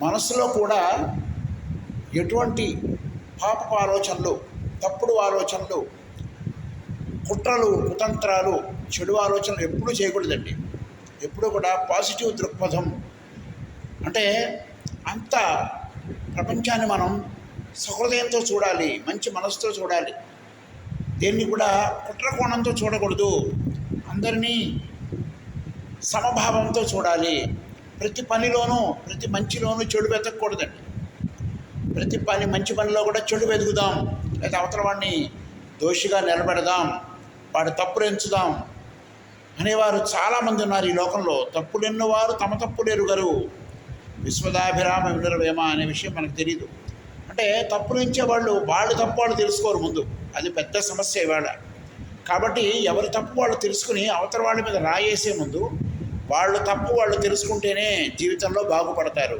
మనసులో కూడా ఎటువంటి పాపపు ఆలోచనలు, తప్పుడు ఆలోచనలు, కుట్రలు, కుతంత్రాలు, చెడు ఆలోచనలు ఎప్పుడూ చేయకూడదండి. ఎప్పుడూ కూడా పాజిటివ్ దృక్పథం, అంటే అంత ప్రపంచాన్ని మనం సహృదయంతో చూడాలి, మంచి మనసుతో చూడాలి. దేన్ని కూడా కుట్ర కోణంతో చూడకూడదు. అందరినీ సమభావంతో చూడాలి. ప్రతి పనిలోనూ, ప్రతి మంచిలోనూ చెడు వెతకూడదండి. ప్రతి మంచి పనిలో కూడా చెడు వెతుకుదాం, లేదా అవతల వాడిని దోషిగా నిలబెడదాం, వాడి తప్పులు ఎంచుదాం అనేవారు చాలామంది ఉన్నారు ఈ లోకంలో. తప్పులెన్నవారు తమ తప్పులు ఎరుగరు, విశ్వదాభిరామ వినురవేమ అనే విషయం మనకు తెలియదు. అంటే తప్పులు ఎంచేవాళ్ళు వాళ్ళ తప్పు వాళ్ళు తెలుసుకోరు ముందు. అది పెద్ద సమస్య ఇవాళ. కాబట్టి ఎవరి తప్పు వాళ్ళు తెలుసుకుని అవతల వాళ్ళ మీద రాయేసే ముందు వాళ్ళ తప్పు వాళ్ళు తెలుసుకుంటేనే జీవితంలో బాగుపడతారు.